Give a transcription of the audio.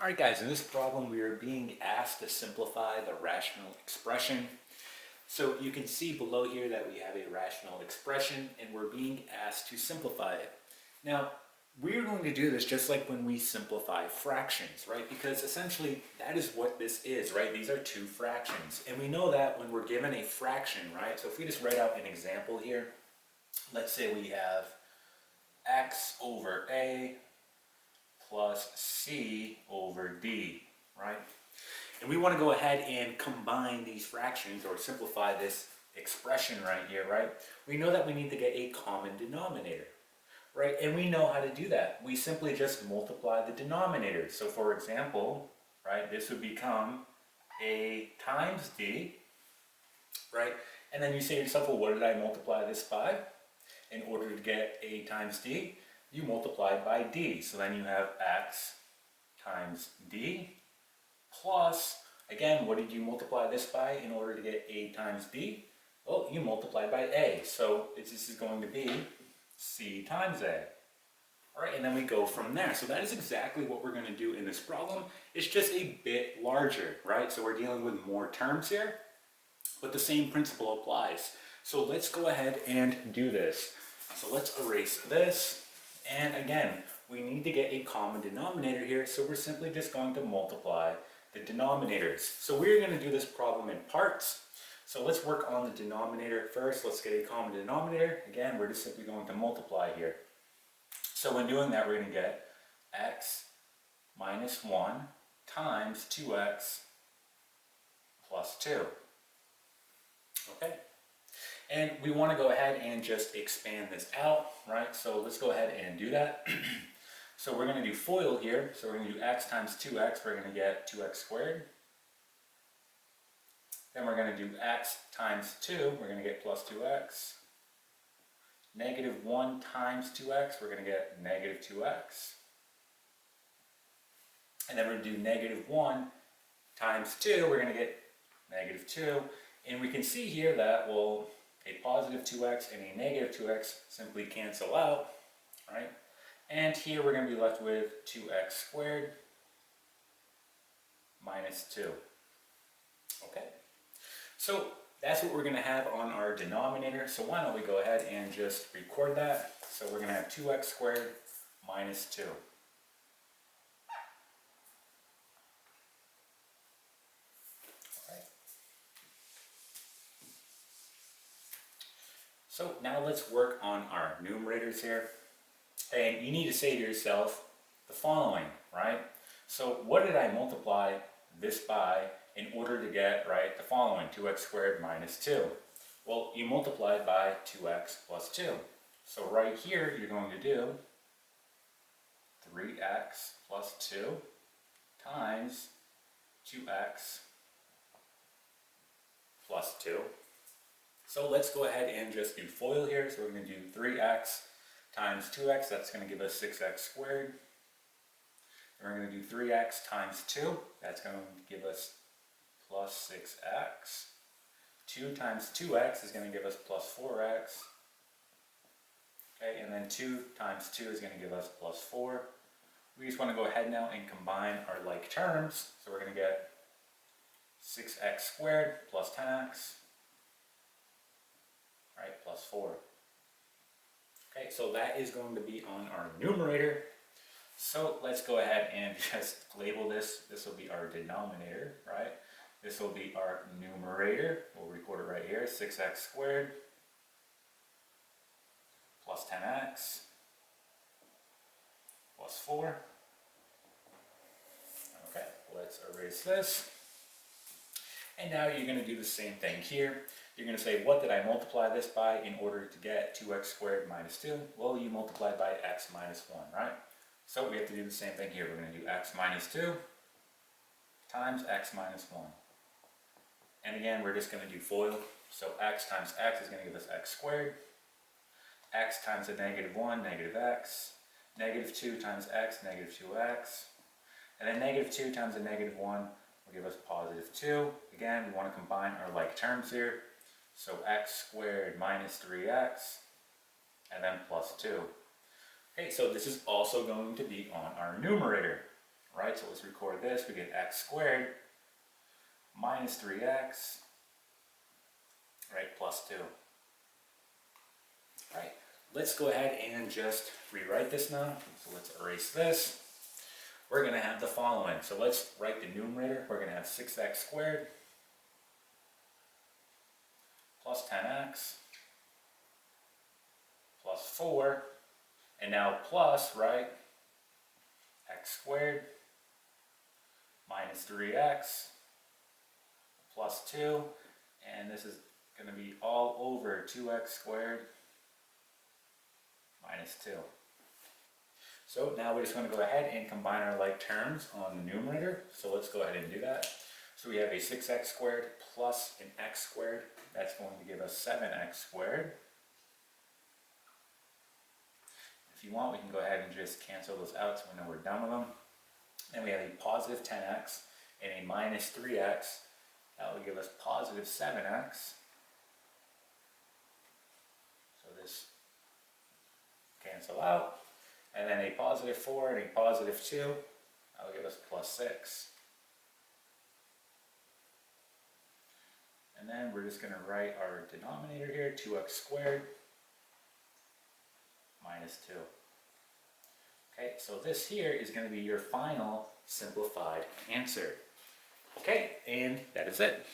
Alright guys, in this problem we are being asked to simplify the rational expression. So you can see below here that we have a rational expression and we're being asked to simplify it. Now, we're going to do this just like when we simplify fractions, right? Because essentially that is what this is, right? These are two fractions. And we know that when we're given a fraction, right? So if we just write out an example here, let's say we have x over a plus c over d, right? And we want to go ahead and combine these fractions or simplify this expression right here, right? We know that we need to get a common denominator, right? And we know how to do that. We simply just multiply the denominators. So for example, right, this would become a times d, right? And then you say to yourself, well, what did I multiply this by? In order to get a times d, you multiply by d. So then you have x times d plus, again, what did you multiply this by in order to get a times b? Well, you multiplied by a. So this is going to be c times a. All right, and then we go from there. So that is exactly what we're going to do in this problem. It's just a bit larger, right? So we're dealing with more terms here, but the same principle applies. So let's go ahead and do this. So let's erase this. And again, we need to get a common denominator here, so we're simply just going to multiply the denominators. So we're going to do this problem in parts. So let's work on the denominator first. Let's get a common denominator. Again, we're just simply going to multiply here. So when doing that, we're going to get x minus 1 times 2x plus 2. Okay? And we want to go ahead and just expand this out, right? So let's go ahead and do that. So we're going to do FOIL here. So we're going to do x times 2x. We're going to get 2x squared. Then we're going to do x times 2. We're going to get plus 2x. Negative 1 times 2x. We're going to get negative 2x. And then we're going to do negative 1 times 2. We're going to get negative 2. And we can see here that, well, a positive 2x and a negative 2x simply cancel out, right? And here we're going to be left with 2x squared minus 2. Okay, so that's what we're going to have on our denominator. So why don't we go ahead and just record that. So we're going to have 2x squared minus 2. So now let's work on our numerators here. And you need to say to yourself the following, right? So what did I multiply this by in order to get, right, the following, 2x squared minus 2? Well, you multiplied by 2x plus 2. So right here, you're going to do 3x plus 2 times 2x plus 2. So let's go ahead and just do FOIL here. So we're going to do 3x times 2x. That's going to give us 6x squared. And we're going to do 3x times 2. That's going to give us plus 6x. 2 times 2x is going to give us plus 4x. Okay, and then 2 times 2 is going to give us plus 4. We just want to go ahead now and combine our like terms. So we're going to get 6x squared plus 10x. Right, plus 4. Okay, so that is going to be on our numerator. So let's go ahead and just label this. This will be our denominator, right? This will be our numerator. We'll record it right here, 6x squared plus 10x plus 4. Okay, let's erase this. And now you're going to do the same thing here. You're going to say, what did I multiply this by in order to get 2x squared minus 2? Well, you multiplied by x minus 1, right? So we have to do the same thing here. We're going to do x minus 2 times x minus 1. And again, we're just going to do FOIL. So x times x is going to give us x squared. X times a negative 1, negative x. Negative 2 times x, negative 2x. And then negative 2 times a negative 1 will give us positive 2. Again, we want to combine our like terms here. So x squared minus 3x, and then plus 2. Okay, so this is also going to be on our numerator. right? So let's record this. We get x squared minus 3x, right, plus 2. All right, let's go ahead and just rewrite this now. So let's erase this. We're going to have the following. So let's write the numerator. We're going to have 6x squared plus 10x plus 4, and now plus, right, x squared minus 3x plus 2, and this is going to be all over 2x squared minus 2. So now we're just going to go ahead and combine our like terms on the numerator. So let's go ahead and do that. So we have a 6x squared plus an x squared. That's going to give us 7x squared. If you want, we can go ahead and just cancel those out so we know we're done with them. Then we have a positive 10x and a minus 3x. That will give us positive 7x. So this cancel out. And then a positive 4 and a positive 2. That will give us plus 6. And then we're just going to write our denominator here, 2x squared minus 2. Okay, so this here is going to be your final simplified answer. Okay, and that is it.